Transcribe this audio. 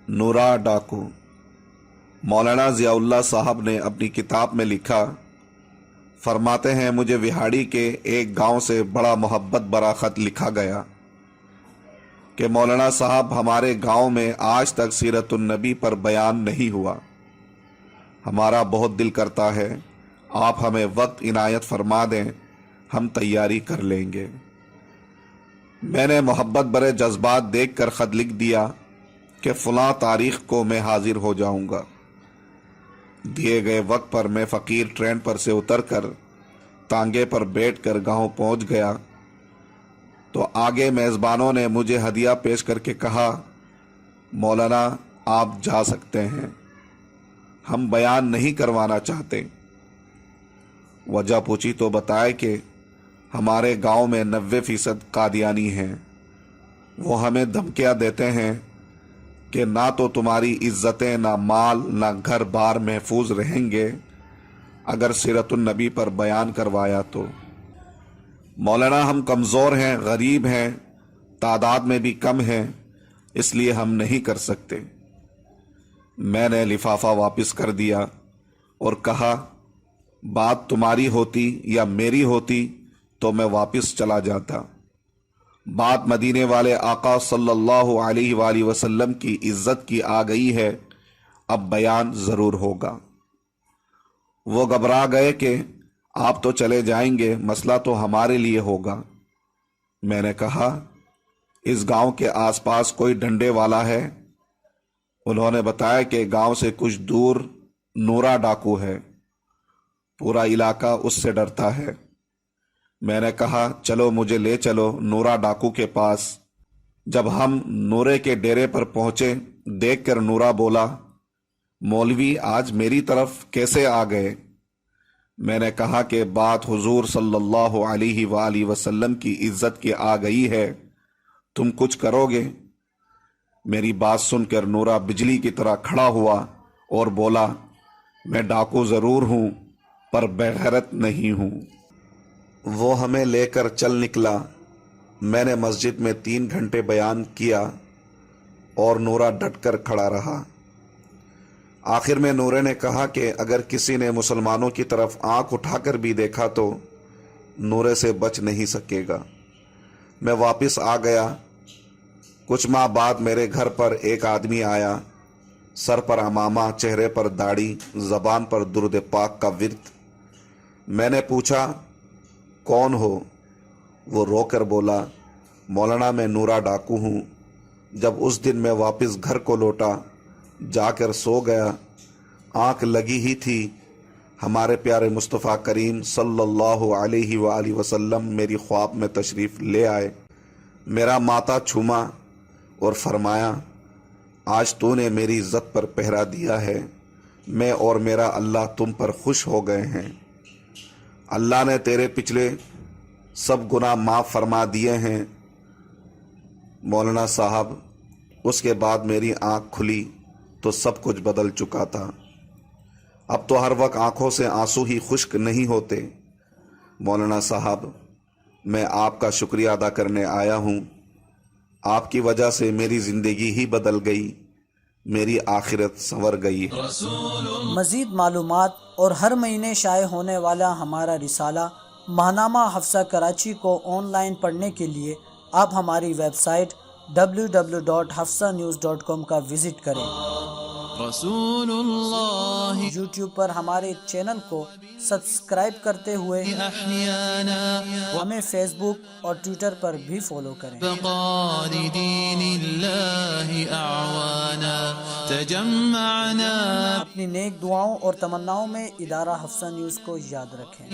नूरा डाकू। मौलाना ज़ियाउल्लाह साहब ने अपनी किताब में लिखा, फरमाते हैं, मुझे विहाड़ी के एक गांव से बड़ा मोहब्बत भरा ख़त लिखा गया कि मौलाना साहब, हमारे गांव में आज तक सीरतुन नबी पर बयान नहीं हुआ। हमारा बहुत दिल करता है आप हमें वक्त इनायत फरमा दें, हम तैयारी कर लेंगे। मैंने मोहब्बत भरे जज्बात देखकर ख़त लिख दिया कि फ़लाँ तारीख़ को मैं हाजिर हो जाऊंगा। दिए गए वक्त पर मैं फ़कीर ट्रेन पर से उतरकर तांगे पर बैठकर गांव पहुंच गया तो आगे मेज़बानों ने मुझे हदिया पेश करके कहा, मौलाना आप जा सकते हैं, हम बयान नहीं करवाना चाहते। वजह पूछी तो बताया कि हमारे गांव में 90% कादियानी हैं। वो हमें धमकियां देते हैं कि ना तो तुम्हारी इज्जतें, ना माल, ना घर बार महफूज रहेंगे अगर सीरतुन नबी पर बयान करवाया तो। मौलाना, हम कमज़ोर हैं, गरीब हैं, तादाद में भी कम हैं, इसलिए हम नहीं कर सकते। मैंने लिफाफा वापस कर दिया और कहा, बात तुम्हारी होती या मेरी होती तो मैं वापस चला जाता। बात मदीने वाले आका सल्लल्लाहु अलैहि वसल्लम की इज्जत की आ गई है, अब बयान ज़रूर होगा। वो घबरा गए कि आप तो चले जाएंगे, मसला तो हमारे लिए होगा। मैंने कहा, इस गांव के आसपास कोई डंडे वाला है? उन्होंने बताया कि गांव से कुछ दूर नूरा डाकू है, पूरा इलाका उससे डरता है। मैंने कहा, चलो मुझे ले चलो नूरा डाकू के पास। जब हम नूरे के डेरे पर पहुंचे, देखकर नूरा बोला, मौलवी आज मेरी तरफ कैसे आ गए? मैंने कहा कि बात हुजूर सल्लल्लाहु अलैहि वसल्लम की इज्जत की आ गई है, तुम कुछ करोगे? मेरी बात सुनकर नूरा बिजली की तरह खड़ा हुआ और बोला, मैं डाकू ज़रूर हूँ पर बेगैरत नहीं हूँ। वो हमें लेकर चल निकला। मैंने मस्जिद में 3 घंटे बयान किया और नूरा डटकर खड़ा रहा। आखिर में नूरे ने कहा कि अगर किसी ने मुसलमानों की तरफ आंख उठाकर भी देखा तो नूरे से बच नहीं सकेगा। मैं वापस आ गया। कुछ माह बाद मेरे घर पर एक आदमी आया, सर पर अमामा, चेहरे पर दाढ़ी, ज़बान पर दुरूद पाक का विर्द। मैंने पूछा, कौन हो? वो रोकर बोला, मौलाना मैं नूरा डाकू हूँ। जब उस दिन मैं वापस घर को लौटा, जाकर सो गया, आँख लगी ही थी, हमारे प्यारे मुस्तफ़ा करीम सल्लल्लाहु अलैहि वसल्लम मेरी ख्वाब में तशरीफ़ ले आए। मेरा माथा छूमा और फरमाया, आज तूने मेरी इज़्ज़त पर पहरा दिया है, मैं और मेरा अल्लाह तुम पर खुश हो गए हैं। अल्लाह ने तेरे पिछले सब गुनाह माफ़ फरमा दिए हैं। मौलाना साहब, उसके बाद मेरी आँख खुली तो सब कुछ बदल चुका था। अब तो हर वक्त आँखों से आंसू ही खुश्क नहीं होते। मौलाना साहब, मैं आपका शुक्रिया अदा करने आया हूँ। आपकी वजह से मेरी ज़िंदगी ही बदल गई, मेरी आखिरत संवर गई। मज़ीद मालूमात और हर महीने शाये होने वाला हमारा रिसाला माहनामा हफ्सा कराची को ऑनलाइन पढ़ने के लिए आप हमारी वेबसाइट www.hafsanews.com का विज़िट करें। यूट्यूब पर हमारे चैनल को सब्सक्राइब करते हुए हमें फेसबुक और ट्विटर पर भी फॉलो करें। अपनी नेक दुआओं और तमन्नाओं में इदारा हफ्सा न्यूज़ को याद रखें।